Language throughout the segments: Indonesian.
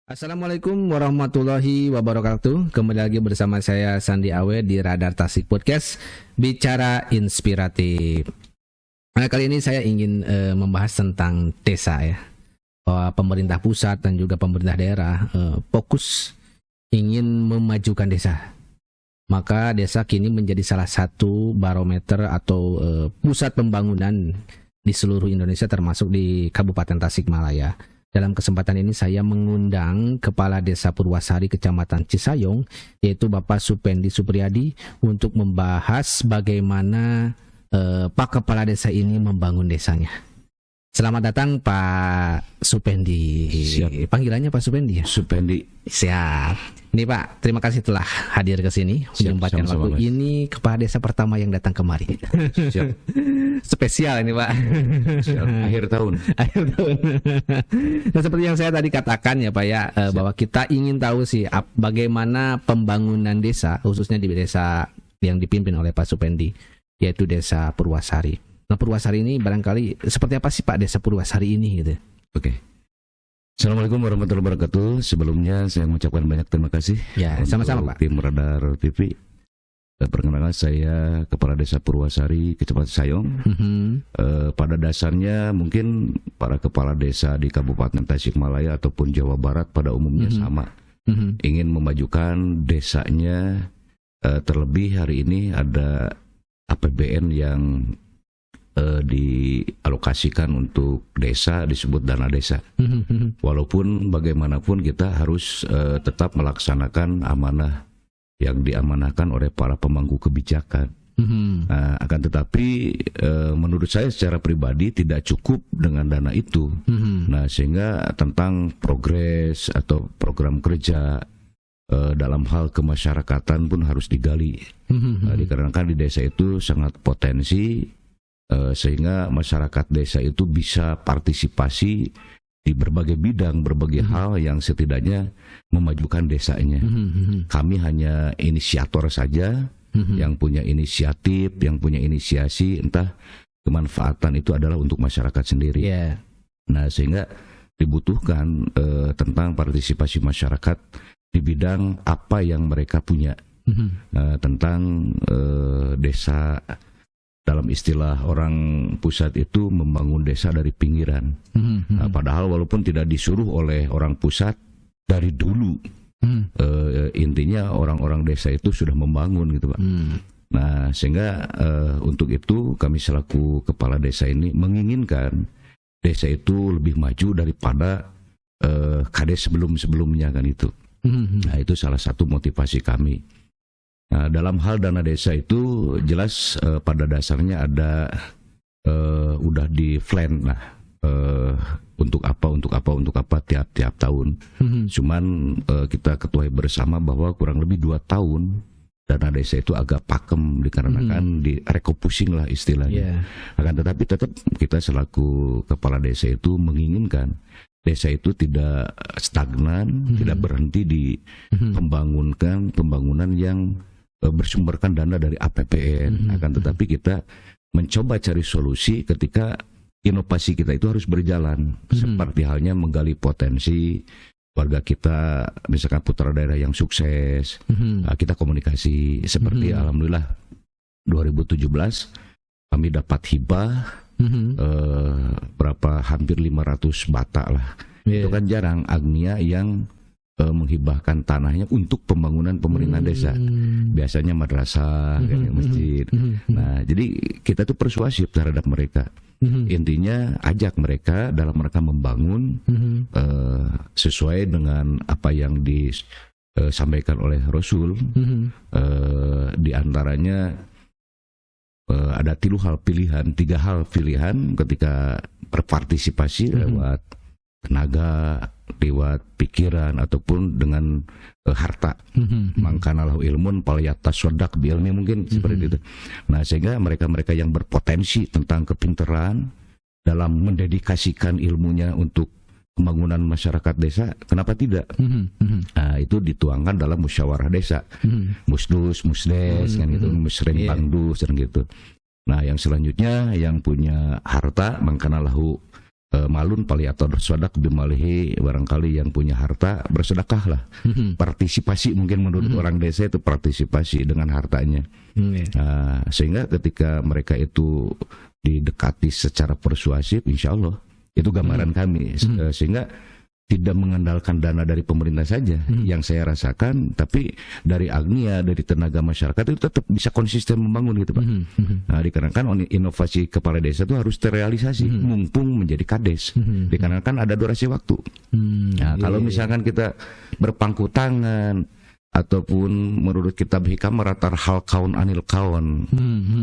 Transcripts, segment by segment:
Assalamualaikum warahmatullahi wabarakatuh. Kembali lagi bersama saya Sandi Awe di Radar Tasik Podcast Bicara Inspiratif. Nah, kali ini saya ingin membahas tentang desa ya. Bahwa pemerintah pusat dan juga pemerintah daerah fokus ingin memajukan desa. Maka desa kini menjadi salah satu barometer atau pusat pembangunan di seluruh Indonesia, termasuk di Kabupaten Tasikmalaya. Dalam kesempatan ini saya mengundang Kepala Desa Purwasari Kecamatan Cisayong, yaitu Bapak Supendi Supriyadi, untuk membahas bagaimana Pak Kepala Desa ini membangun desanya. Selamat datang Pak Supendi. Siap. Panggilannya Pak Supendi ya? Supendi. Siap. Ini Pak, terima kasih telah hadir ke sini, menyempatkan waktu. Mas. Ini Kepala Desa pertama yang datang kemari. Siap. Spesial ini Pak. Siap. Akhir tahun. Nah, seperti yang saya tadi katakan ya Pak ya, bahwa kita ingin tahu sih bagaimana pembangunan desa, khususnya di desa yang dipimpin oleh Pak Supendi, yaitu Desa Purwasari. Nah, Purwasari ini barangkali seperti apa sih Pak Desa Purwasari ini gitu? Oke. Assalamualaikum warahmatullahi wabarakatuh. Sebelumnya saya mengucapkan banyak terima kasih. Ya, sama-sama Pak. Tim Radar TV. Perkenalkan, saya Kepala Desa Purwasari Kecamatan Cisayong. Pada dasarnya mungkin para kepala desa di Kabupaten Tasikmalaya ataupun Jawa Barat pada umumnya sama. Ingin memajukan desanya, terlebih hari ini ada APBN yang dialokasikan untuk desa, disebut dana desa. Walaupun bagaimanapun kita harus tetap melaksanakan amanah yang diamanahkan oleh para pemangku kebijakan. Nah, akan tetapi menurut saya secara pribadi tidak cukup dengan dana itu. Nah, sehingga tentang progres atau program kerja dalam hal kemasyarakatan pun harus digali. Dikarenakan di desa itu sangat potensi, sehingga masyarakat desa itu bisa partisipasi di berbagai bidang, berbagai hal yang setidaknya memajukan desanya. Kami hanya inisiator saja, yang punya inisiatif, yang punya inisiasi, entah kemanfaatan itu adalah untuk masyarakat sendiri. Nah, sehingga dibutuhkan tentang partisipasi masyarakat di bidang apa yang mereka punya, tentang desa. Dalam istilah orang pusat itu membangun desa dari pinggiran. Nah, padahal walaupun tidak disuruh oleh orang pusat dari dulu, intinya orang-orang desa itu sudah membangun gitu Pak. Nah, sehingga untuk itu kami selaku kepala desa ini menginginkan desa itu lebih maju daripada kades sebelum-sebelumnya kan itu. Nah, itu salah satu motivasi kami. Nah, dalam hal dana desa itu jelas pada dasarnya ada udah di plan lah, untuk apa tiap tahun. Cuman kita ketahui bersama bahwa kurang lebih 2 tahun dana desa itu agak pakem dikarenakan direfocusing lah istilahnya. Akan tetapi tetap kita selaku kepala desa itu menginginkan desa itu tidak stagnan, tidak berhenti di pembangunan yang bersumberkan dana dari APBN. Akan tetapi kita mencoba cari solusi ketika inovasi kita itu harus berjalan. Seperti halnya menggali potensi warga kita, misalkan putra daerah yang sukses, kita komunikasi. Seperti alhamdulillah 2017 kami dapat hibah berapa, hampir 500 batak lah. Itu kan jarang Agnia yang menghibahkan tanahnya untuk pembangunan pemerintahan desa. Biasanya madrasah, masjid. Nah, jadi kita tuh persuasif terhadap mereka. Intinya ajak mereka dalam mereka membangun sesuai dengan apa yang disampaikan oleh Rasul. Di antaranya ada 3 hal pilihan ketika berpartisipasi lewat tenaga, lewat pikiran ataupun dengan harta. Mangkana lahu ilmun falyatasaddaq biilmi, mungkin seperti itu. Nah, sehingga mereka-mereka yang berpotensi tentang kepintaran dalam mendedikasikan ilmunya untuk pembangunan masyarakat desa, kenapa tidak? Nah, itu dituangkan dalam musyawarah desa. Musdus, musdes kan gitu, musreng bangdus dan gitu. Nah, yang selanjutnya yang punya harta mangkana lahu malun paliator sodak bimalihi, barangkali yang punya harta bersedekahlah. Partisipasi mungkin menurut orang desa itu partisipasi dengan hartanya. Sehingga ketika mereka itu didekati secara persuasif, insya Allah itu gambaran kami. Sehingga tidak mengandalkan dana dari pemerintah saja yang saya rasakan, tapi dari agnia, dari tenaga masyarakat itu tetap bisa konsisten membangun gitu Pak. Nah, dikarenakan inovasi kepala desa itu harus terrealisasi mumpung menjadi kades, dikarenakan ada durasi waktu. Nah, kalau misalkan kita berpangku tangan ataupun menurut kitab hikam meratar hal kaun anil kaun.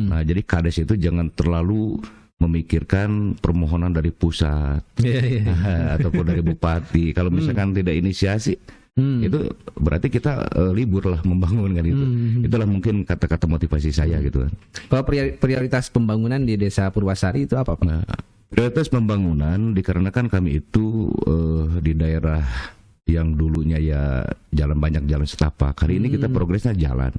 Nah, jadi kades itu jangan terlalu memikirkan permohonan dari pusat ataupun dari bupati. Kalau misalkan tidak inisiasi, itu berarti kita libur lah membangun kan itu. Itulah mungkin kata-kata motivasi saya gitu kan. Kalau prioritas pembangunan di Desa Purwasari itu apa Pak? Nah, prioritas pembangunan dikarenakan kami itu di daerah yang dulunya ya banyak jalan setapak. Hari ini kita progresnya jalan,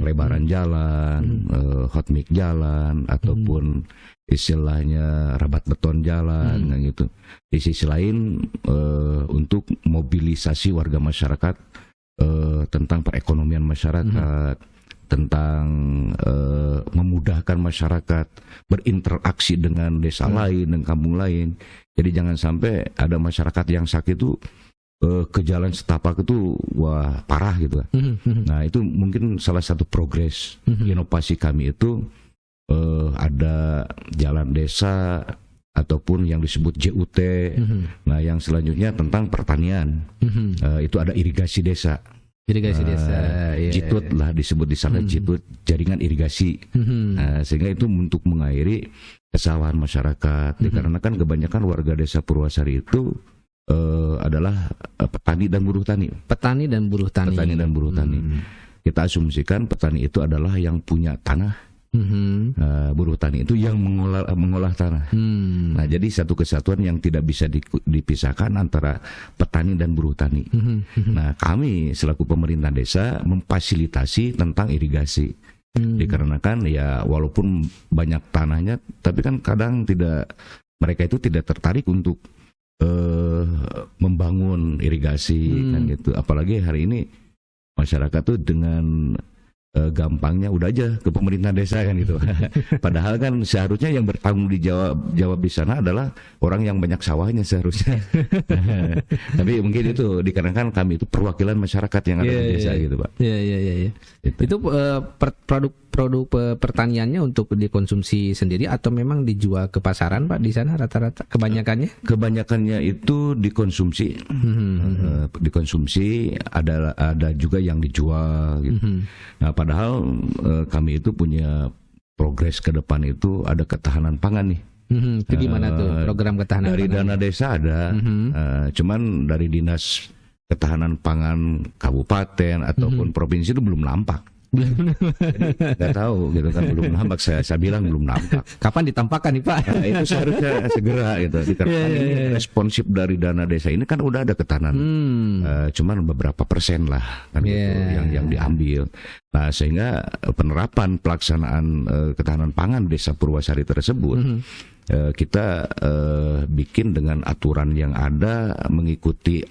lebaran jalan, hot mix jalan, ataupun istilahnya rabat beton jalan, gitu. Di sisi lain untuk mobilisasi warga masyarakat tentang perekonomian masyarakat, tentang memudahkan masyarakat berinteraksi dengan desa lain dan kampung lain. Jadi jangan sampai ada masyarakat yang sakit itu ke jalan setapak itu wah parah gitu. Nah, itu mungkin salah satu progres inovasi kami itu ada jalan desa ataupun yang disebut JUT. Nah, yang selanjutnya tentang pertanian. Itu ada irigasi desa. Irigasi desa, Jitut lah disebut di sana, Jitut, jaringan irigasi. Sehingga itu untuk mengairi kesawahan masyarakat. Dikarenakan kebanyakan warga desa Purwasari itu adalah petani dan buruh tani. Petani dan buruh tani. Petani dan buruh tani. Kita asumsikan petani itu adalah yang punya tanah. Buruh tani itu yang mengolah tanah. Nah, jadi satu kesatuan yang tidak bisa dipisahkan antara petani dan buruh tani. Nah, kami selaku pemerintah desa memfasilitasi tentang irigasi. Dikarenakan ya walaupun banyak tanahnya, tapi kan kadang mereka itu tidak tertarik untuk membangun irigasi kan gitu. Apalagi hari ini masyarakat tuh dengan gampangnya udah aja ke pemerintah desa kan gitu. Padahal kan seharusnya yang bertanggung jawab di sana adalah orang yang banyak sawahnya seharusnya. Tapi mungkin itu dikarenakan kami itu perwakilan masyarakat yang ada di desa gitu Pak. Iya. Itu produk pertaniannya untuk dikonsumsi sendiri atau memang dijual ke pasaran Pak di sana rata-rata kebanyakannya? Kebanyakannya itu dikonsumsi. Dikonsumsi, ada juga yang dijual gitu. Nah, padahal kami itu punya progres ke depan itu ada ketahanan pangan nih. Itu gimana tuh program ketahanan dari pangan? Dana desa ada, cuman dari dinas ketahanan pangan kabupaten ataupun provinsi itu belum nampak. Jadi nggak tahu gitu kan, belum nampak. Saya bilang belum nampak. Kapan ditampakkan nih Pak? Nah, itu seharusnya segera gitu. Karena ini responsif dari dana desa ini kan udah ada ketahanan, cuman beberapa persen lah kan gitu yang diambil. Nah, sehingga penerapan pelaksanaan ketahanan pangan desa Purwasari tersebut kita bikin dengan aturan yang ada, mengikuti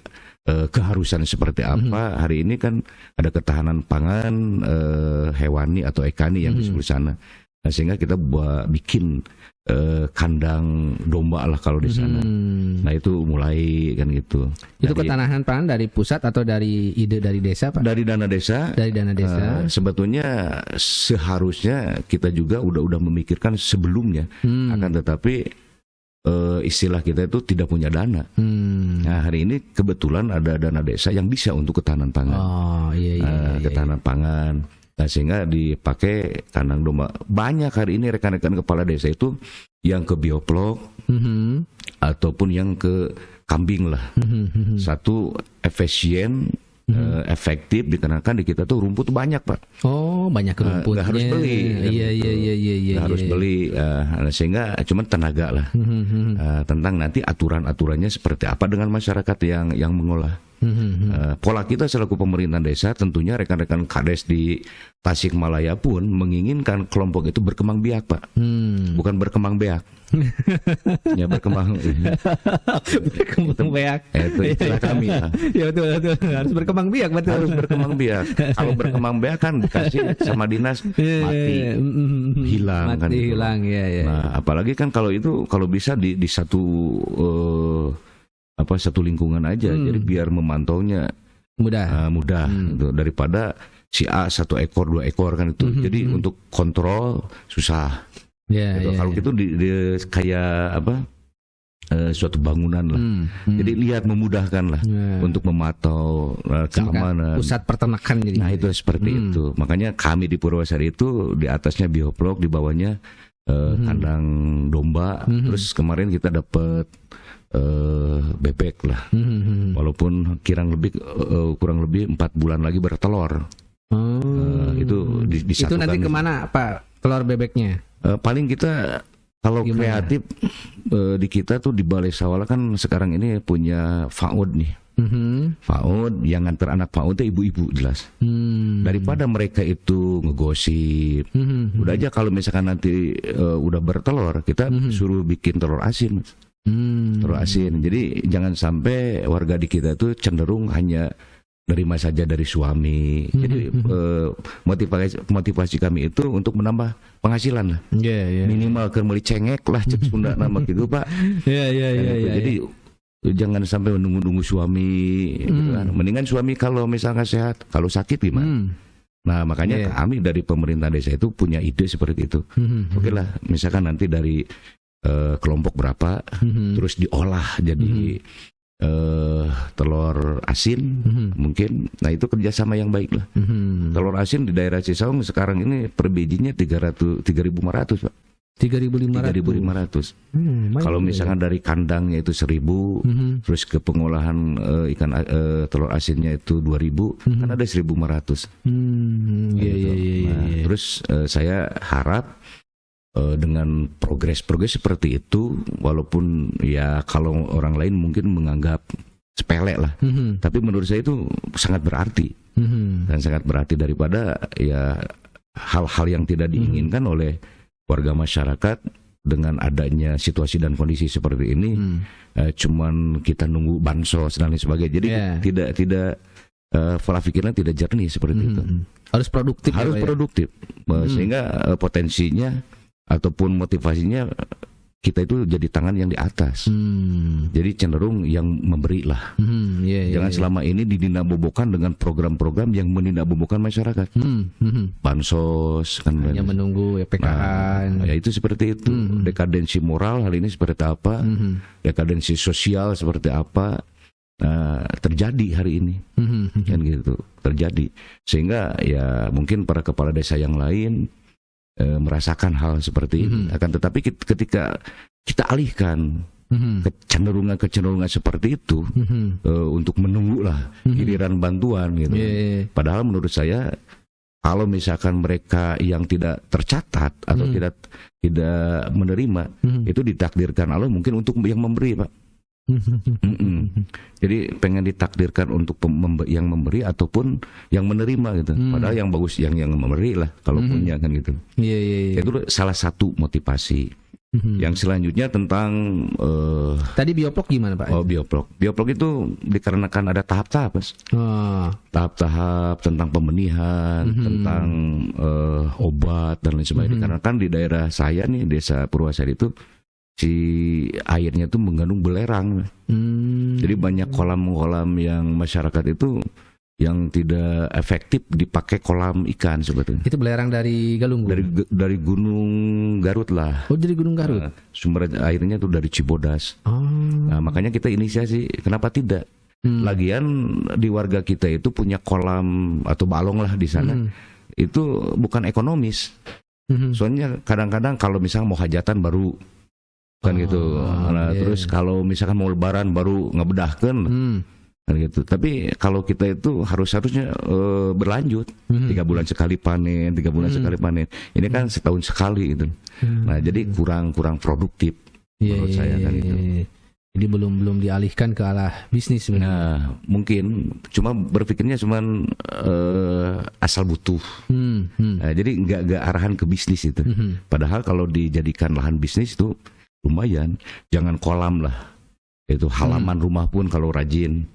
keharusan seperti apa. Hari ini kan ada ketahanan pangan hewani atau ekani yang disebut sana. Nah, sehingga kita bikin kandang domba lah kalau di sana. Nah, itu mulai kan gitu. Itu ketahanan pangan dari pusat atau dari ide dari desa Pak? Dari dana desa. Dari dana desa. Sebetulnya seharusnya kita juga udah memikirkan sebelumnya. Akan tetapi istilah kita itu tidak punya dana. Nah, hari ini kebetulan ada dana desa yang bisa untuk ketahanan pangan. Ketahanan pangan. Nah, sehingga dipakai kandang domba. Banyak hari ini rekan-rekan kepala desa itu yang ke bioplok ataupun yang ke kambing lah. Satu efisien, efektif, dikarenakan di kita tuh rumput banyak Pak. Oh, banyak rumputnya. Nggak harus beli. Iya. Harus beli. Sehingga cuma tenaga lah. Tentang nanti aturan-aturannya seperti apa dengan masyarakat yang mengolah. Pola kita selaku pemerintahan desa, tentunya rekan-rekan Kades di Tasikmalaya pun menginginkan kelompok itu berkembang biak, Pak. Bukan berkembang beak. Ya berkembang biak. Itu istilah kami. Ya betul, harus berkembang biak, betul. Harus berkembang biak. Kalau berkembang biak kan dikasih sama dinas mati, hilang kan. Hilang ya. Nah, apalagi kan kalau itu kalau bisa di satu satu lingkungan aja, jadi biar memantaunya mudah gitu. Daripada si A 1 ekor 2 ekor kan itu. Jadi untuk kontrol susah. Gitu. Kalau gitu kayak suatu bangunan lah. Jadi lihat memudahkan lah untuk memantau keamanan. Pusat peternakan jadi. Nah itu seperti itu. Makanya kami di Purwasari itu di atasnya bioplok, di bawahnya kandang domba. Terus kemarin kita dapat bebek lah. Walaupun kurang lebih 4 bulan lagi bertelur. Itu disatukan. Itu nanti kemana Pak telur bebeknya? Paling kita kalau kreatif di kita tuh di Balai Sawala kan sekarang ini punya FAUD nih. FAUD yang nganter anak FAUD itu ibu-ibu jelas. Daripada mereka itu ngegosip, udah aja kalau misalkan nanti udah bertelur, kita suruh bikin telur asin. Telur asin. Jadi jangan sampai warga di kita itu cenderung hanya nerima saja dari suami. Jadi motivasi kami itu untuk menambah penghasilan lah. Minimal ke meuli cengek lah cek Sunda nama gitu Pak. Jadi jangan sampai menunggu suami. Gitu kan. Mendingan suami kalau misalnya sehat, kalau sakit gimana? Nah makanya kami dari pemerintah desa itu punya ide seperti itu. Oke lah, misalkan nanti dari kelompok berapa, terus diolah jadi telur asin mungkin. Nah itu kerjasama yang baik lah. Telur asin di daerah Cisaung sekarang ini per bijinya 3.500 Pak. 3.500. Kalau misalkan dari kandangnya itu 1.000, terus ke pengolahan ikan telur asinnya itu 2.000, kan ada 1.500. Terus saya harap dengan progres seperti itu, walaupun ya kalau orang lain mungkin menganggap sepele lah, tapi menurut saya itu sangat berarti dan sangat berarti daripada ya hal-hal yang tidak diinginkan oleh warga masyarakat dengan adanya situasi dan kondisi seperti ini. Cuman kita nunggu bansos dan lain sebagainya, jadi tidak pola pikirnya tidak jernih seperti itu. Harus produktif. Sehingga potensinya ataupun motivasinya kita itu jadi tangan yang di atas. Jadi cenderung yang memberi lah. Jangan selama ini didinabobokan dengan program-program yang menindakbobokan masyarakat. Bansos kan yang menunggu PKH. Ya itu seperti itu. Dekadensi moral hal ini seperti apa? Dekadensi sosial seperti apa? Terjadi hari ini. Kan gitu. Terjadi. Sehingga ya mungkin para kepala desa yang lain merasakan hal seperti ini. Akan tetapi ketika kita alihkan kecenderungan seperti itu untuk menunggu lah giliran bantuan gitu. Padahal menurut saya kalau misalkan mereka yang tidak tercatat atau tidak menerima, itu ditakdirkan Allah mungkin untuk yang memberi Pak. Jadi pengen ditakdirkan untuk yang memberi ataupun yang menerima gitu. Padahal yang bagus yang memberi lah kalau punya kan gitu. Itu salah satu motivasi. Yang selanjutnya tentang tadi bioplok gimana Pak? Bioplok itu dikarenakan ada tahap-tahap Mas. Tahap-tahap tentang pembenihan, tentang obat dan lain sebagainya. Dikarenakan di daerah saya nih, Desa Purwasari itu si airnya itu mengandung belerang. Jadi banyak kolam-kolam yang masyarakat itu yang tidak efektif dipakai kolam ikan sebetulnya. Itu belerang dari Galunggung? Dari Gunung Garut lah. Oh dari Gunung Garut? Sumber airnya itu dari Cibodas. Nah makanya kita inisiasi, kenapa tidak? Lagian di warga kita itu punya kolam atau balong lah di sana. Itu bukan ekonomis. Soalnya kadang-kadang kalau misalnya mau hajatan baru kan gitu. Terus kalau misalkan mau lebaran baru ngebedahkan kan gitu. Tapi kalau kita itu harusnya berlanjut 3 bulan sekali panen, 3 bulan sekali panen. Ini kan setahun sekali gitu. Nah jadi kurang produktif menurut saya kan itu. Jadi belum dialihkan ke arah bisnis sebenarnya. Nah, mungkin cuma berpikirnya cuman asal butuh. Nah, jadi nggak arahan ke bisnis itu. Padahal kalau dijadikan lahan bisnis itu lumayan. Jangan kolam lah. Itu halaman rumah pun kalau rajin.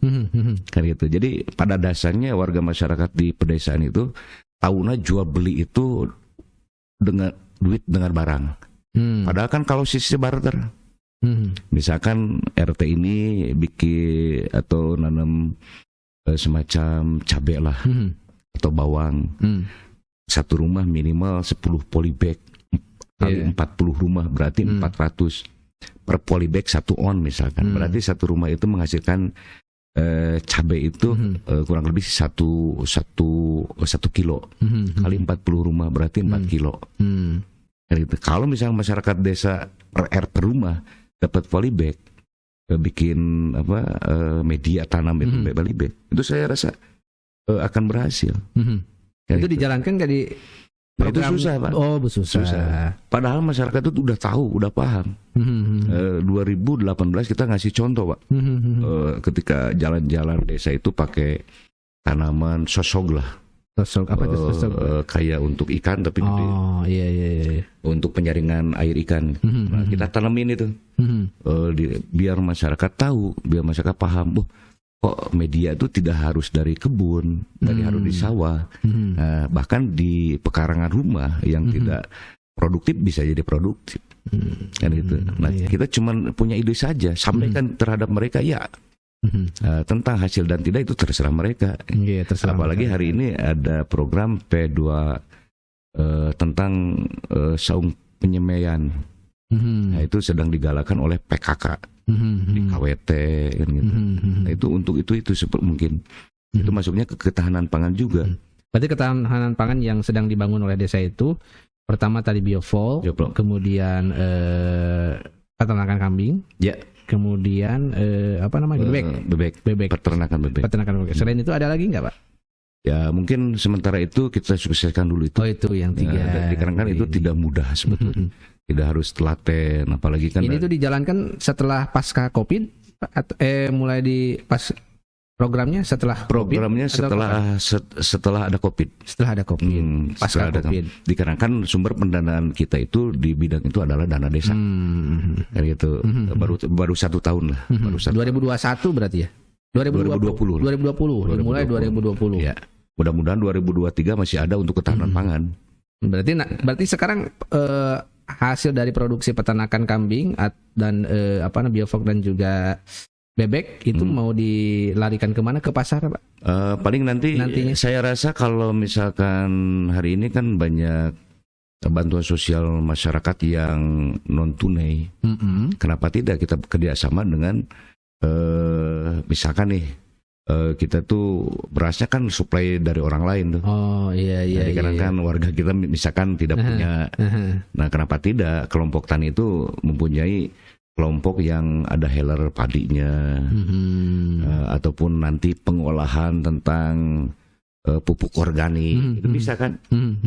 Kan gitu. Jadi pada dasarnya warga masyarakat di pedesaan itu tahunya jual beli itu dengan duit dengan barang. Padahal kan kalau sisi barter. Misalkan RT ini bikin atau nanam semacam cabai lah atau bawang. Satu rumah minimal 10 polybag kali 40 rumah berarti 400 per polybag 1 on misalkan. Berarti satu rumah itu menghasilkan cabai itu kurang lebih 1 kilo kali 40 rumah berarti 4 kilo. Gitu. Kalau misalnya masyarakat desa per rumah dapat polybag, bikin media tanam itu polybag, itu saya rasa akan berhasil. Itu dijalankan nggak di program? Itu susah, Pak. Oh, susah. Padahal masyarakat itu udah tahu, udah paham. 2018 kita ngasih contoh, Pak. Ketika jalan-jalan desa itu pakai tanaman sosog lah. Sosok apa itu sosok? Kayak untuk ikan tapi gede. Oh, iya. Untuk penyaringan air ikan. Nah, kita tanamin itu. Biar masyarakat tahu, biar masyarakat paham. Kok media itu tidak harus dari kebun, harus di sawah. Bahkan di pekarangan rumah yang tidak produktif bisa jadi produktif. Kan gitu. Nah, kita cuma punya ide saja, sampaikan terhadap mereka ya. Tentang hasil dan tidak itu terserah mereka. Terserah apalagi mereka. Hari ini ada program P2 tentang saung penyemaian. Nah, itu sedang digalakan oleh PKK di KWT kan gitu. Nah, itu untuk itu mungkin itu masuknya ke ketahanan pangan juga. Berarti ketahanan pangan yang sedang dibangun oleh desa itu pertama tadi biofol, kemudian peternakan kambing. Ya. Kemudian bebek. Peternakan bebek. Selain itu ada lagi nggak, Pak? Ya mungkin sementara itu kita sukseskan dulu itu. Oh, itu yang 3. Dikarenakan itu tidak mudah sebetulnya. Tidak harus telaten, apalagi kan. Ini tuh dijalankan setelah pasca COVID, mulai di pas programnya setelah programnya COVID, setelah ada COVID. Setelah ada COVID. Pasca COVID. Dikarenakan sumber pendanaan kita itu di bidang itu adalah dana desa. Kayak gitu. Baru 1 tahun lah. 2021 berarti ya? 2020. Dimulai 2020. Ya. Mudah-mudahan 2023 masih ada untuk ketahanan pangan. Berarti sekarang hasil dari produksi peternakan kambing dan biofok dan juga bebek itu mau dilarikan kemana, ke pasar, Pak? Paling nantinya saya rasa kalau misalkan hari ini kan banyak bantuan sosial masyarakat yang non tunai. Kenapa tidak kita kerjasama dengan misalkan nih kita tuh berasnya kan supply dari orang lain tuh. Oh iya. Jadi kan warga kita misalkan tidak punya. Nah, kenapa tidak kelompok tani itu mempunyai kelompok yang ada healer padinya, ataupun nanti pengolahan tentang pupuk organik, itu bisa kan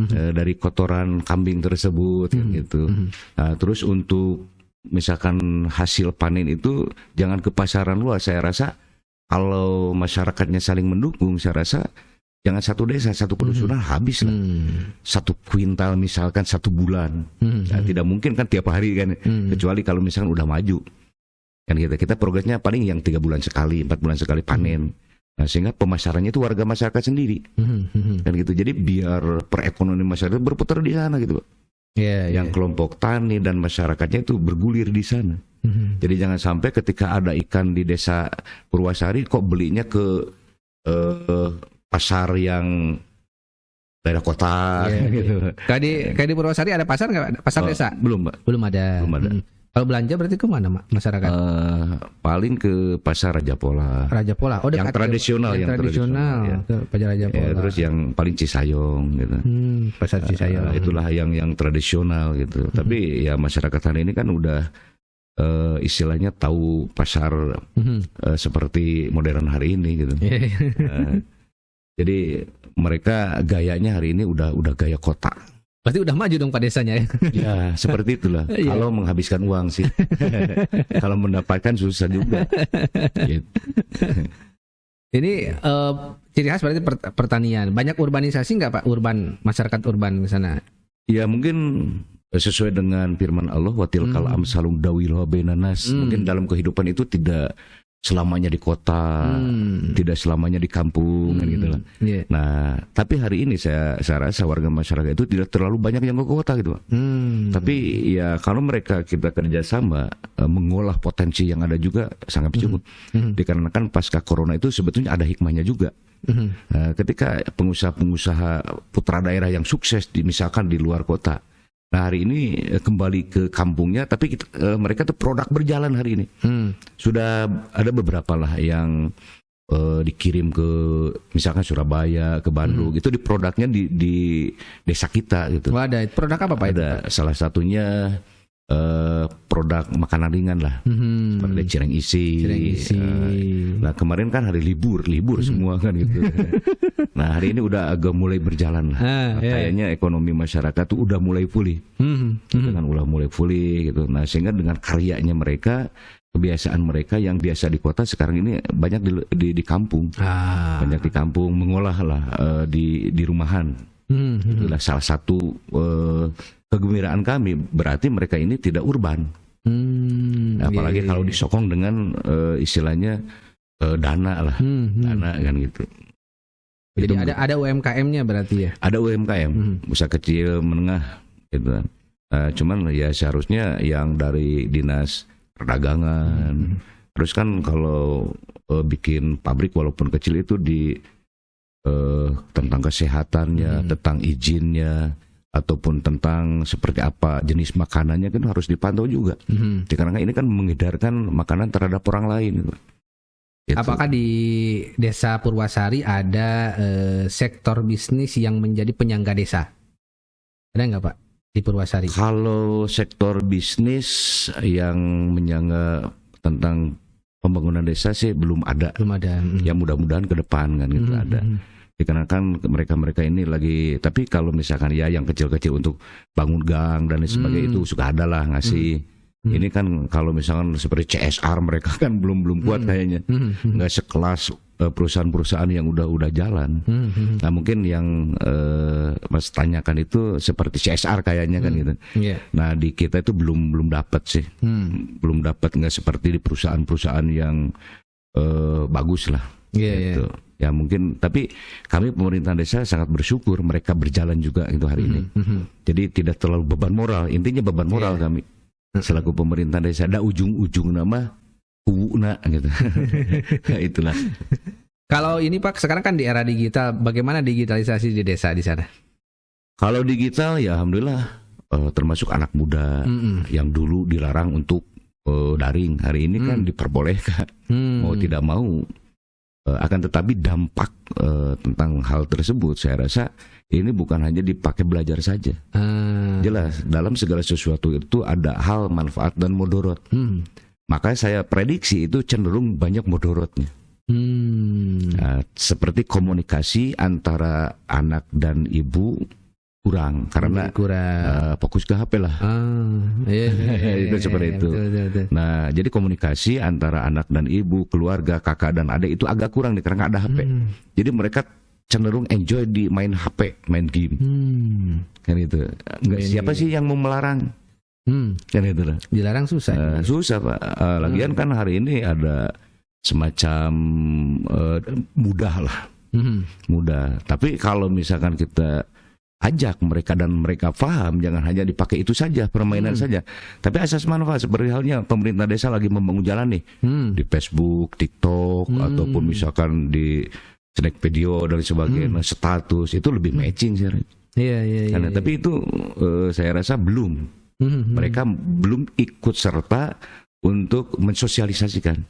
dari kotoran kambing tersebut, gitu. Nah, terus untuk misalkan hasil panen itu jangan ke pasaran luas. Saya rasa kalau masyarakatnya saling mendukung, saya rasa jangan satu desa, satu pedusunan habis lah. 1 kuintal misalkan 1 bulan. Nah, tidak mungkin kan tiap hari kan. Kecuali kalau misalkan udah maju. Kan kita progresnya paling yang 3 bulan sekali, 4 bulan sekali panen. Nah, sehingga pemasarannya itu warga masyarakat sendiri. Kan gitu. Jadi biar perekonomian masyarakat berputar di sana gitu, Pak. Yang kelompok tani dan masyarakatnya itu bergulir di sana. Jadi jangan sampai ketika ada ikan di desa Purwasari kok belinya ke pasar yang daerah kota gitu. Kayak di Purwasari ada pasar nggak? Pasar desa? Belum, Mbak. Belum ada. Kalau belanja berarti kemana, masyarakat? Paling ke pasar Raja Pola. Oh, yang tradisional, yang tradisional. Ya. Ke pasar Raja Pola. Terus yang paling Cisayong gitu. Pasar Cisayong. Itulah yang tradisional gitu. Tapi ya masyarakat sana ini kan udah istilahnya tahu pasar seperti modern hari ini gitu. Jadi mereka gayanya hari ini udah gaya kota. Berarti udah maju dong Pak desanya ya. Ya seperti itulah. Iya. Kalau menghabiskan uang sih. Kalau mendapatkan susah juga. Gitu. Ini ciri khas berarti pertanian. Banyak urbanisasi nggak Pak? Masyarakat urban di sana. Ya mungkin sesuai dengan firman Allah, watilkal amsalung dawil benanas. Mungkin dalam kehidupan itu tidak selamanya di kota, tidak selamanya di kampung, kan gitu lah. Yeah. Nah, tapi hari ini saya rasa warga masyarakat itu tidak terlalu banyak yang ke kota gitu, Pak. Tapi ya kalau kita kerjasama mengolah potensi yang ada juga sangat cukup. Dikarenakan pasca corona itu sebetulnya ada hikmahnya juga. Nah, ketika pengusaha-pengusaha putra daerah yang sukses misalkan di luar kota, nah hari ini kembali ke kampungnya, tapi mereka tuh produk berjalan hari ini. Sudah ada beberapa lah yang dikirim ke misalkan Surabaya, ke Bandung, itu di produknya di desa kita gitu. Wah, ada produk apa Pak? Ada salah satunya produk makanan ringan lah, ada cireng isi. Nah kemarin kan hari libur semua kan gitu. Nah hari ini udah agak mulai berjalan lah. Kayaknya ekonomi masyarakat tuh udah mulai pulih, gitu kan, udah mulai pulih gitu. Nah sehingga dengan karyanya mereka, kebiasaan mereka yang biasa di kota sekarang ini banyak di kampung, banyak di kampung mengolah lah di rumahan. Itulah salah satu kegembiraan kami, berarti mereka ini tidak urban. Apalagi kalau disokong dengan istilahnya dana lah, dana kan gitu. Jadi ada UMKM-nya berarti ya? Ada UMKM, usaha kecil menengah gitu. Cuman ya seharusnya yang dari dinas perdagangan. Terus kan kalau bikin pabrik walaupun kecil itu tentang kesehatannya, tentang izinnya, ataupun tentang seperti apa jenis makanannya kan harus dipantau juga. Karena ini kan mengedarkan makanan terhadap orang lain. Gitu. Apakah di Desa Purwasari ada sektor bisnis yang menjadi penyangga desa? Ada nggak Pak di Purwasari? Kalau sektor bisnis yang menyangga tentang pembangunan desa sih belum ada. Ya mudah-mudahan ke depan kan gitu ada. Dikarenakan mereka ini lagi, tapi kalau misalkan ya yang kecil-kecil untuk bangun gang dan sebagainya itu suka ada lah ngasih. Ini kan kalau misalkan seperti CSR mereka kan belum kuat kayaknya, nggak sekelas perusahaan-perusahaan yang udah jalan. Nah mungkin yang Mas tanyakan itu seperti CSR kayaknya kan gitu. Nah di kita itu belum dapat sih, belum dapat, nggak seperti di perusahaan-perusahaan yang bagus lah. Gitu. Ya mungkin, tapi kami pemerintahan desa sangat bersyukur mereka berjalan juga itu hari ini. Jadi tidak terlalu beban moral, intinya beban moral kami selaku pemerintahan desa ada ujung-ujung nama kuuna gitu. Itulah. Kalau ini Pak, sekarang kan di era digital, bagaimana digitalisasi di desa di sana? Kalau digital ya alhamdulillah, termasuk anak muda yang dulu dilarang untuk daring, hari ini kan diperbolehkan, mau tidak mau. Akan tetapi dampak tentang hal tersebut saya rasa ini bukan hanya dipakai belajar saja. Jelas dalam segala sesuatu itu ada hal manfaat dan mudorot. Maka saya prediksi itu cenderung banyak mudorotnya. Seperti komunikasi antara anak dan ibu kurang karena fokus ke HP lah. Itu seperti itu. Betul. Nah, jadi komunikasi antara anak dan ibu, keluarga, kakak dan adik itu agak kurang nih karena nggak ada HP. Jadi mereka cenderung enjoy di main HP, main game. Kan itu. Siapa sih yang mau melarang? Kan itu lah. Dilarang susah. Susah Pak. Lagian kan hari ini ada semacam mudah lah. Mudah. Tapi kalau misalkan kita ajak mereka dan mereka paham, jangan hanya dipakai itu saja, permainan saja, tapi asas manfaat. Seperti halnya pemerintah desa lagi membangun jalan nih di Facebook, TikTok, ataupun misalkan di snack video dan sebagainya, status itu lebih matching sih. Karena tapi itu saya rasa belum, mereka belum ikut serta untuk mensosialisasikan.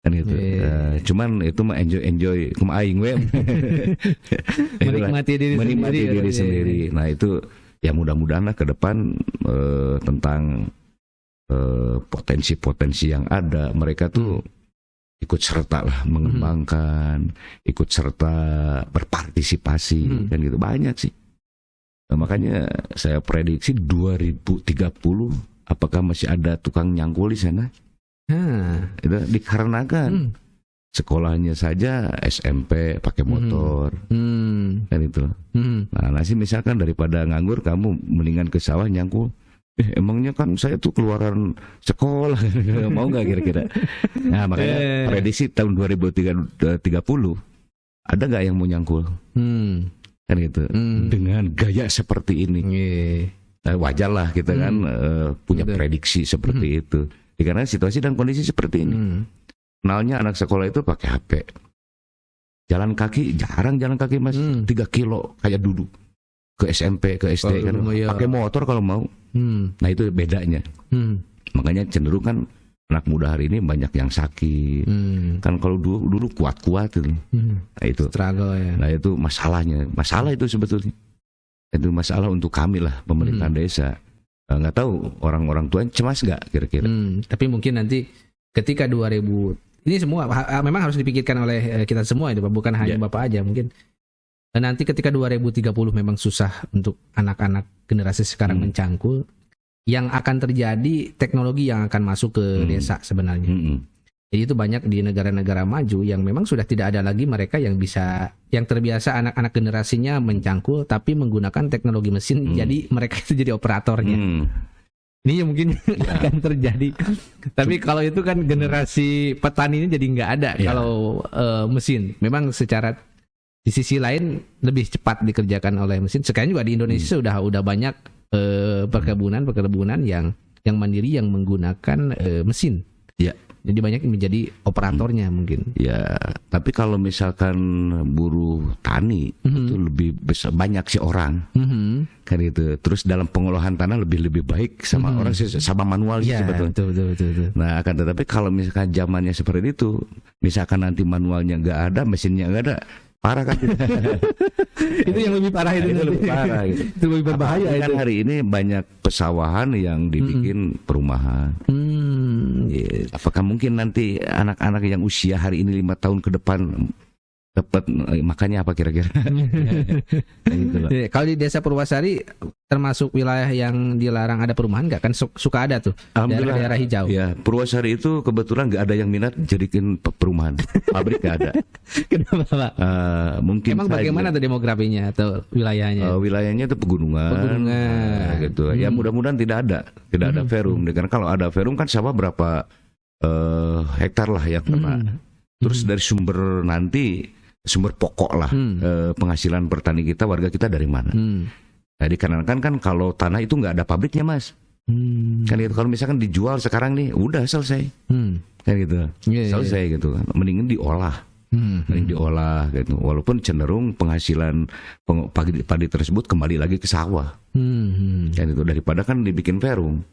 Kan gitu. Cuman itu mah enjoy kumaing we. Menikmati diri sendiri. Nah itu ya mudah-mudahan lah ke depan tentang potensi-potensi yang ada, mereka tuh ikut serta lah mengembangkan, ikut serta berpartisipasi kan gitu, banyak sih. Nah, makanya saya prediksi 2030 apakah masih ada tukang nyangkul di sana? Itu dikarenakan sekolahnya saja SMP pakai motor, kan itu. Nah, nasi misalkan daripada nganggur kamu mendingan ke sawah nyangkul. Emangnya kan saya tuh keluaran sekolah, mau nggak kira-kira? Nah, makanya prediksi tahun 2030 ada nggak yang mau nyangkul? Kan gitu. Dengan gaya seperti ini, wajar lah kita kan punya prediksi seperti itu. Karena situasi dan kondisi seperti ini. Kenalnya anak sekolah itu pakai HP. Jalan kaki, jarang jalan kaki mas, 3 kilo kayak dulu. Ke SMP, ke SD kan, pakai motor kalau mau. Nah itu bedanya. Makanya cenderung kan anak muda hari ini banyak yang sakit. Kan kalau dulu kuat-kuat itu. Nah itu struggle ya. Nah itu masalahnya. Masalah itu sebetulnya. Itu masalah untuk kami lah, pemerintahan desa. Nggak tahu orang-orang tua cemas nggak kira-kira. Tapi mungkin nanti ketika 2000, ini semua memang harus dipikirkan oleh kita semua itu, bukan hanya Bapak aja mungkin. Nanti ketika 2030 memang susah untuk anak-anak generasi sekarang mencangkul, yang akan terjadi teknologi yang akan masuk ke desa sebenarnya. Jadi itu banyak di negara-negara maju yang memang sudah tidak ada lagi mereka yang terbiasa anak-anak generasinya mencangkul tapi menggunakan teknologi mesin, jadi mereka itu jadi operatornya. Ini yang mungkin akan terjadi. Tapi kalau itu kan generasi petani ini jadi nggak ada kalau mesin. Memang secara di sisi lain lebih cepat dikerjakan oleh mesin. Sekarang juga di Indonesia udah banyak perkebunan yang mandiri yang menggunakan mesin. Ya. Jadi banyak yang menjadi operatornya mungkin. Ya, tapi kalau misalkan buruh tani itu lebih banyak sih orang, kan itu. Terus dalam pengolahan tanah lebih baik sama orang sama manual ya, sebetulnya. Betul. Nah, akan tetapi kalau misalkan zamannya seperti itu, misalkan nanti manualnya nggak ada, mesinnya nggak ada, parah kan? Itu yang lebih parah itu. Itu lebih parah. Gitu. Itu lebih berbahaya. Kan hari ini banyak pesawahan yang dibikin perumahan. Apakah mungkin nanti anak-anak yang usia hari ini 5 tahun ke depan dapat makannya apa kira-kira? Gitu loh. Kalau di Desa Purwasari termasuk wilayah yang dilarang ada perumahan nggak? Kan suka ada tuh daerah-daerah hijau. Ya, Purwasari itu kebetulan nggak ada yang minat jadikan perumahan. Pabrik nggak ada. Kenapa Pak? Mungkin emang bagaimana tuh demografinya atau wilayahnya? Wilayahnya itu pegunungan. Gitu. Ya mudah-mudahan tidak ada verum. Karena kalau ada verum kan sawah berapa hektar lah yang kena. Terus dari sumber pokok lah penghasilan petani kita, warga kita dari mana? Jadi dikarenakan kan kalau tanah itu nggak ada pabriknya mas, kan gitu. Kalau misalkan dijual sekarang nih, udah selesai, kan gitu, selesai gitu kan. Mendingan diolah, gitu. Walaupun cenderung penghasilan padi tersebut kembali lagi ke sawah, kan itu daripada kan dibikin perum.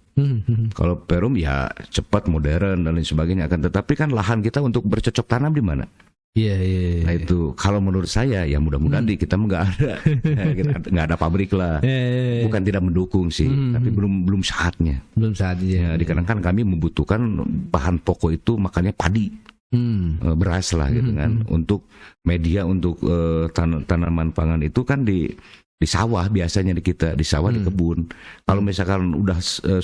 Kalau perum ya cepat, modern dan lain sebagainya. Akan tetapi kan lahan kita untuk bercocok tanam di mana? Iya. Nah itu kalau menurut saya ya mudah-mudahan di kita nggak ada pabrik lah. Bukan tidak mendukung sih, tapi belum saatnya. Belum saatnya. Ya, dikarenakan kami membutuhkan bahan pokok itu makanya padi, beras lah gitu kan. Untuk media untuk tanaman pangan itu kan di sawah biasanya di sawah di kebun. Kalau misalkan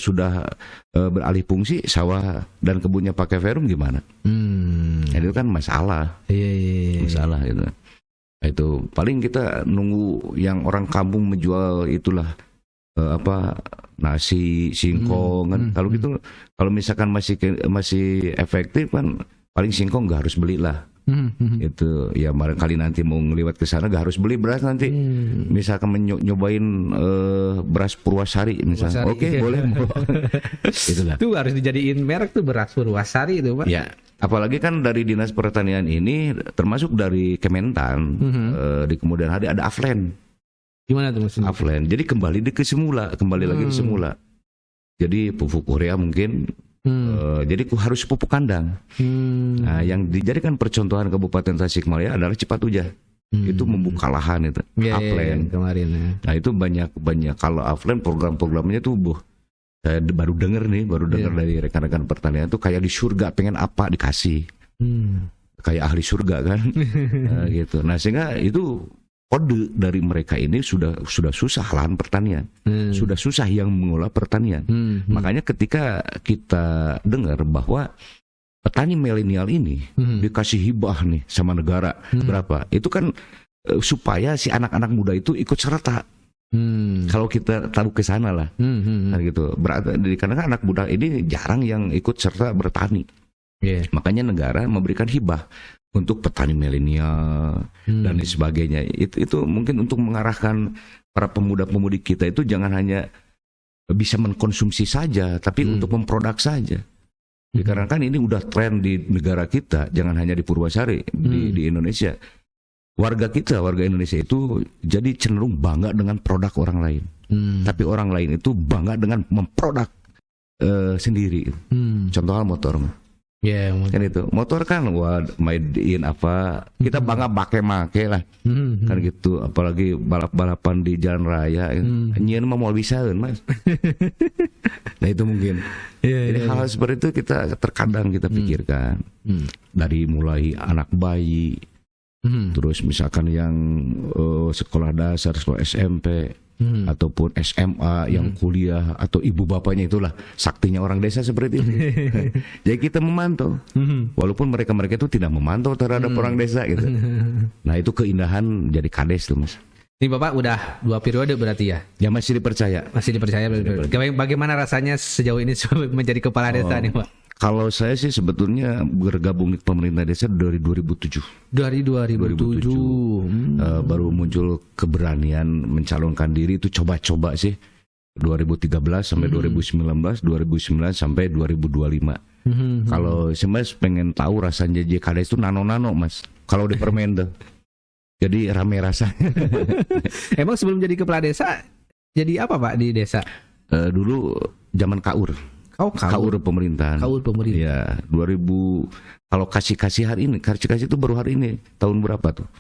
sudah beralih fungsi sawah dan kebunnya pakai verum gimana? Itu kan masalah. Masalah gitu. Itu paling kita nunggu yang orang kampung menjual itulah nasi, singkong kan. Kalau gitu, kalau misalkan masih efektif kan paling singkong nggak harus belilah. Itu ya barangkali nanti mau ngeliwat ke sana gak harus beli beras nanti. Misalkan nyobain beras Purwasari misalnya. Oke, boleh. Itulah. Itu harus dijadiin merek tuh beras Purwasari itu, Pak. Ya, apalagi kan dari Dinas Pertanian ini termasuk dari Kementan, di kemudian hari ada Aflen. Gimana tuh maksudnya? Aflen. Jadi kembali lagi ke semula. Jadi pupuk urea mungkin jadi harus pupuk kandang. Nah, yang dijadikan percontohan Kabupaten Tasikmalaya adalah Cepat Ujah. Itu membuka lahan itu. Aflen kemarin ya. Nah, itu banyak kalau Aflen program-programnya tuh saya baru dengar dari rekan-rekan pertanian itu kayak di surga, pengen apa dikasih. Kayak ahli surga kan. Nah, gitu. Nah, sehingga itu kode dari mereka ini sudah susah lahan pertanian, sudah susah yang mengolah pertanian. Makanya ketika kita dengar bahwa petani milenial ini dikasih hibah nih sama negara berapa, itu kan supaya si anak-anak muda itu ikut serta. Kalau kita tahu ke sana lah, nah gitu. Berarti karena anak muda ini jarang yang ikut serta bertani. Makanya negara memberikan hibah untuk petani milenial dan lain sebagainya. Itu mungkin untuk mengarahkan para pemuda-pemudi kita itu jangan hanya bisa mengkonsumsi saja, tapi untuk memproduk saja. Karena kan ini udah tren di negara kita, jangan hanya di Purwasari, di Indonesia. Warga Indonesia itu jadi cenderung bangga dengan produk orang lain. Tapi orang lain itu bangga dengan memproduk sendiri. Contohnya motor. Kan itu. Motor kan made in apa, kita bangga make lah. Kan gitu, apalagi balap-balapan di jalan raya. Nyian mah mau bisa kan, Mas. Nah itu mungkin. Jadi hal seperti itu terkadang kita pikirkan. Dari mulai anak bayi, terus misalkan yang sekolah dasar, sekolah SMP, ataupun SMA yang kuliah, atau ibu bapaknya, itulah saktinya orang desa seperti itu. Jadi kita memantau, walaupun mereka itu tidak memantau terhadap orang desa gitu. Nah itu keindahan jadi kades tuh, Mas. Ini Bapak udah 2 periode berarti ya? Ya masih dipercaya. Bagaimana rasanya sejauh ini menjadi kepala desa nih Pak? Kalau saya sih sebetulnya bergabung di pemerintah desa dari 2007. Dari 2007. Baru muncul keberanian mencalonkan diri, itu coba-coba sih. 2013 sampai 2019 sampai 2025. Kalau saya Mas pengen tahu rasanya jadi kades itu nano-nano, Mas. Kalau di permen tuh. Jadi rame rasanya. Emang sebelum jadi kepala desa, jadi apa Pak di desa? Dulu zaman KAUR. KAUR pemerintahan. Ya, 2000. Kalau kasih hari ini, kasih itu baru hari ini. Tahun berapa tuh?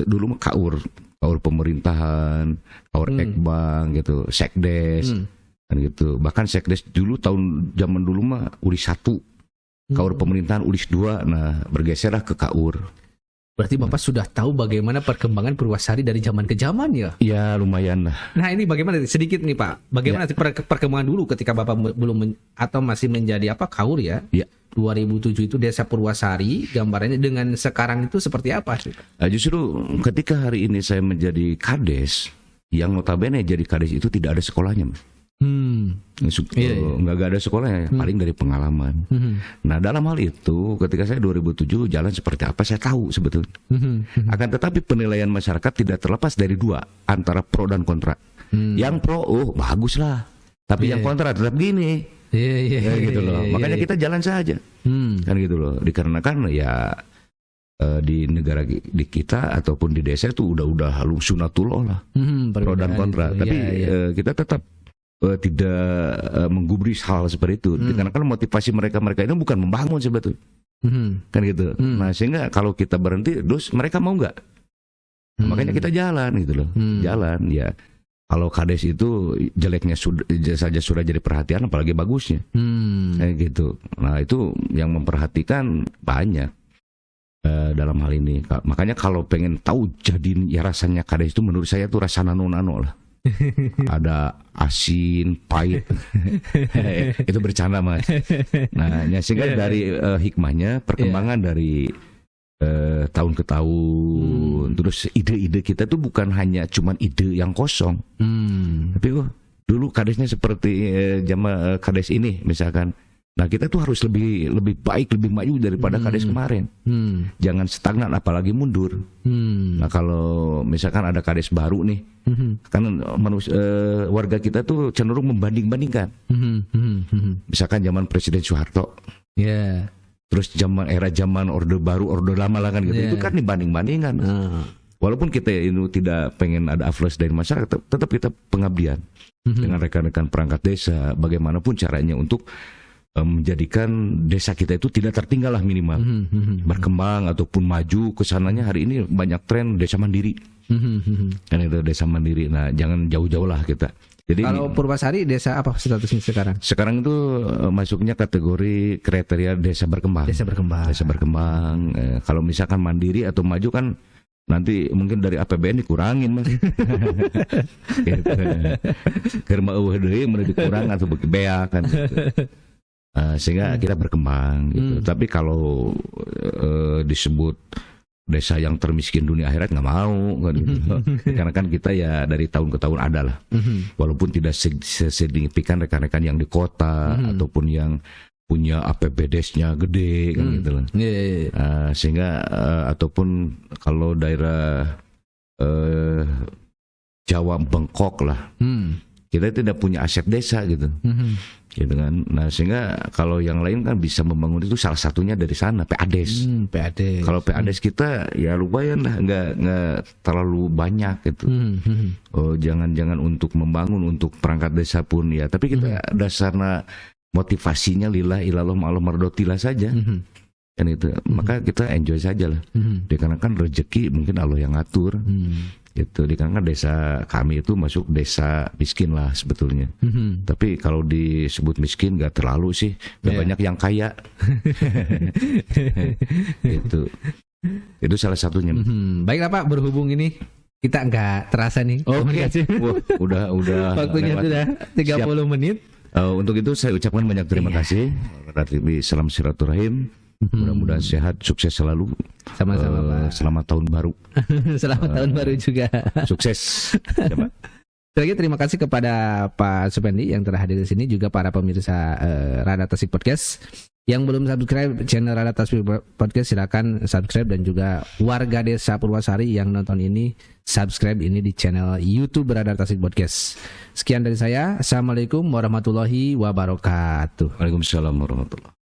Dulu mah KAUR pemerintahan, KAUR Ekbang gitu, Sekdes, kan gitu. Bahkan Sekdes dulu zaman dulu mah ULIS 1, KAUR pemerintahan ULIS 2. Nah, bergeserlah ke KAUR. Berarti Bapak sudah tahu bagaimana perkembangan Purwasari dari zaman ke zaman ya? Ya lumayan lah. Nah ini bagaimana sedikit nih Pak, bagaimana perkembangan dulu ketika Bapak belum atau masih menjadi KAUR ya? 2007 itu desa Purwasari, gambarannya dengan sekarang itu seperti apa sih? Justru ketika hari ini saya menjadi kades, yang notabene jadi kades itu tidak ada sekolahnya, Mas. Nggak ada sekolahnya, paling dari pengalaman. Nah dalam hal itu ketika saya 2007 jalan seperti apa saya tahu sebetulnya. Akan tetapi penilaian masyarakat tidak terlepas dari dua, antara pro dan kontra. Yang pro, bagus lah, tapi yang kontra tetap gini. Gitu loh. Makanya kita jalan saja, kan gitu loh. Dikarenakan ya di negara di kita ataupun di desa itu udah sunatullah lah, pro dan kontra. Tapi kita tetap tidak menggubris hal seperti itu. Karena kan motivasi mereka ini bukan membangun sebetulnya, kan gitu. Nah sehingga kalau kita berhenti, terus mereka mau nggak? Makanya kita jalan gitu loh, jalan ya. Kalau kades itu jeleknya saja sudah jadi perhatian, apalagi bagusnya, kayak gitu. Nah itu yang memperhatikan banyak dalam hal ini. Makanya kalau pengen tahu jadi ya rasanya kades itu, menurut saya tuh rasa nano-nano lah. Ada asin, pahit. Itu bercanda, Mas. Nah, sehingga dari hikmahnya, perkembangan dari tahun ke tahun, terus ide-ide kita tuh bukan hanya cuman ide yang kosong. Tapi dulu kadesnya seperti zaman kades ini misalkan. Nah, kita tuh harus lebih baik, lebih maju daripada kades kemarin. Jangan stagnan, apalagi mundur. Nah, kalau misalkan ada kades baru nih, kan warga kita tuh cenderung membanding-bandingkan. Misalkan zaman Presiden Soeharto, terus era zaman Orde Baru, Orde Lama lah kan gitu. Itu kan dibanding-bandingkan. Walaupun kita ini tidak pengen ada aflas dari masyarakat, tetap kita pengabdian dengan rekan-rekan perangkat desa. Bagaimanapun caranya untuk menjadikan desa kita itu tidak tertinggal lah, minimal berkembang ataupun maju ke sananya. Hari ini banyak tren desa mandiri, kan itu desa mandiri. Nah jangan jauh-jauh lah kita. Jadi kalau Purwasari desa apa statusnya sekarang? Sekarang itu masuknya kategori kriteria desa berkembang. Desa berkembang. Kalau misalkan mandiri atau maju kan nanti mungkin dari APBN dikurangin mas. Gitu. Karena eueuh deui mun dikurang atau beki bea kan gitu. Sehingga kita berkembang gitu. Tapi kalau disebut desa yang termiskin dunia akhirat nggak mau kan gitu. Karena kan kita ya dari tahun ke tahun ada lah. Walaupun tidak sesignifikan rekan-rekan yang di kota ataupun yang punya APBDes-nya gede kan gitu loh. Sehingga ataupun kalau daerah Jawa bengkok lah. Kita tidak punya aset desa gitu. Gitu kan. Nah, sehingga kalau yang lain kan bisa membangun itu salah satunya dari sana PADes. PADes. Kalau PADes kita ya lumayan lah, nggak terlalu banyak gitu. Jangan untuk membangun untuk perangkat desa pun ya, tapi kita dasarnya motivasinya lillah ilallah ma'allah mardotilah saja. Kan itu. Maka kita enjoy saja lah. Dikarenakan rezeki mungkin Allah yang ngatur. Gitu. Dikarenakan desa kami itu masuk desa miskin lah sebetulnya. Tapi kalau disebut miskin gak terlalu sih, banyak yang kaya. Gitu. Itu salah satunya. Baiklah Pak, berhubung ini kita nggak terasa nih. Udah waktunya sudah 30 menit. Untuk itu saya ucapkan banyak terima kasih. Salam silaturahim. Mudah-mudahan sehat, sukses selalu. Sama-sama Pak. Selamat tahun baru. Selamat tahun baru juga. Sukses. Lagi terima kasih kepada Pak Supendi yang telah hadir di sini, juga para pemirsa Radar Tasik Podcast. Yang belum subscribe channel Radar Tasik Podcast silakan subscribe, dan juga warga desa Purwasari yang nonton ini subscribe ini di channel YouTube Radar Tasik Podcast. Sekian dari saya. Assalamualaikum warahmatullahi wabarakatuh. Waalaikumsalam warahmatullahi.